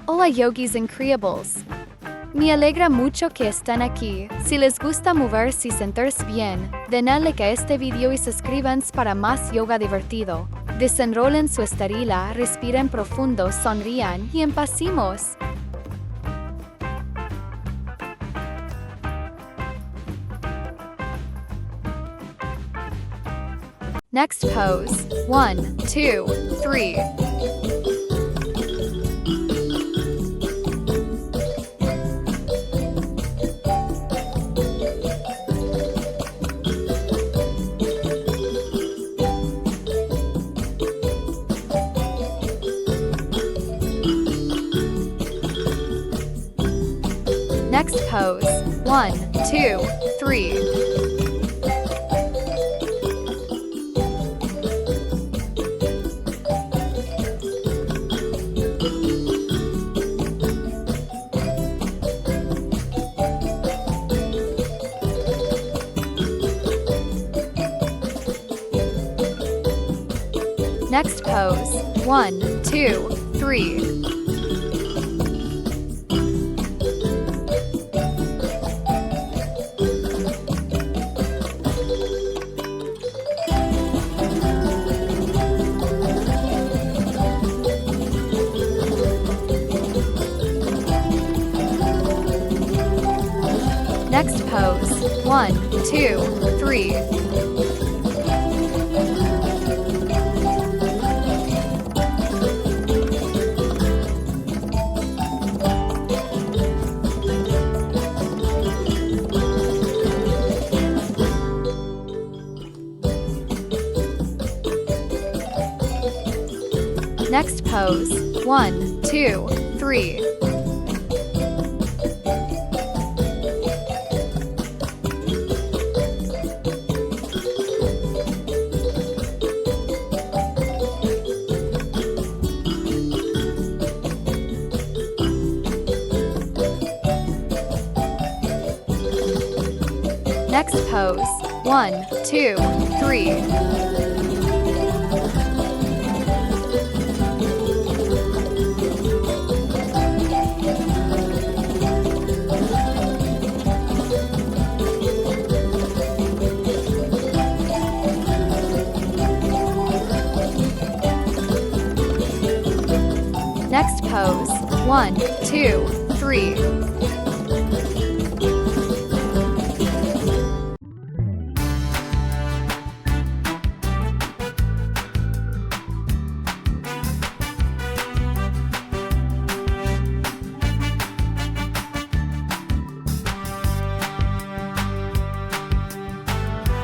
Hola yogis increíbles. Me alegra mucho que están aquí. Si les gusta moverse y sentirse bien, denle like a este video y suscríbanse para más yoga divertido. Desenrolen su esterila, respiren profundo, sonrían y empecemos. Next pose. 1, 2, 3. Next pose. 1, 2, 3. Next pose. 1, 2, 3. Next pose. 1, 2, 3. Next pose. 1, 2, 3. Next pose. 1, 2, 3. Next pose. 1, 2, 3.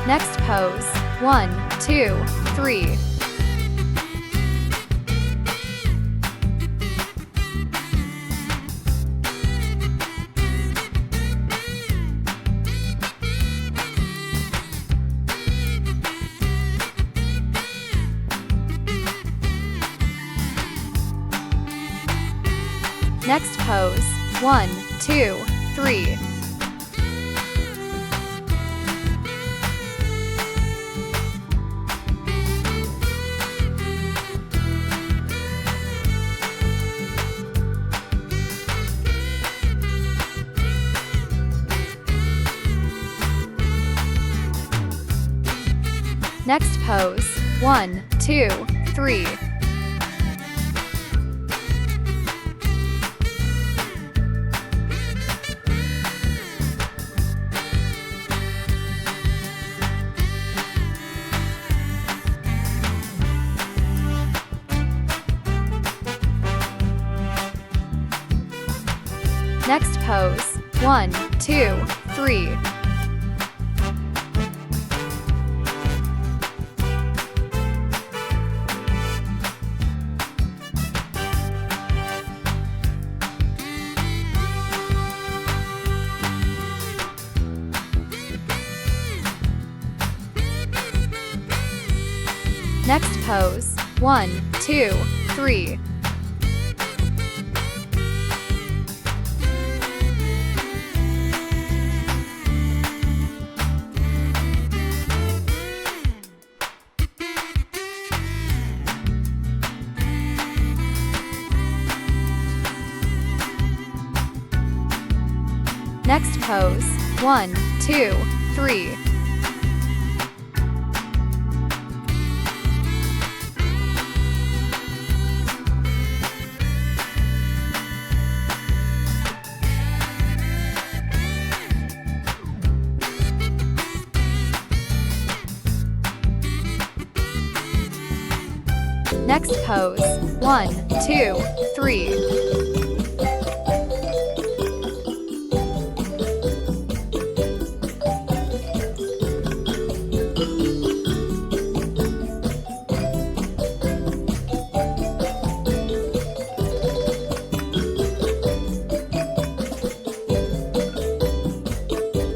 Next pose. 1, 2, 3. Next pose. 1, 2, 3. Next pose. 1, 2, 3. Next pose. 1, 2, 3. Next pose. 1, 2, 3. Next pose. 1, 2, 3. Next pose. 1, 2, 3.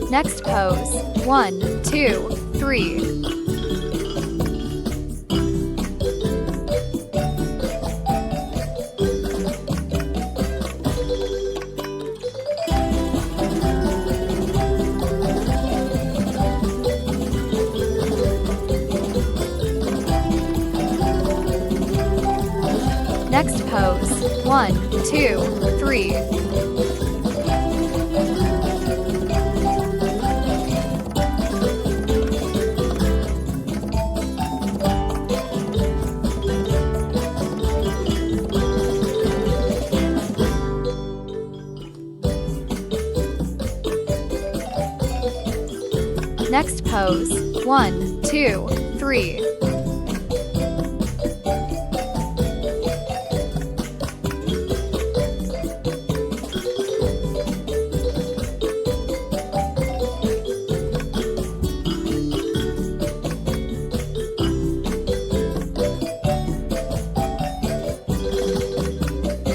Next pose. 1, 2, 3. Next pose. 1, 2, 3. Next pose. 1, 2, 3.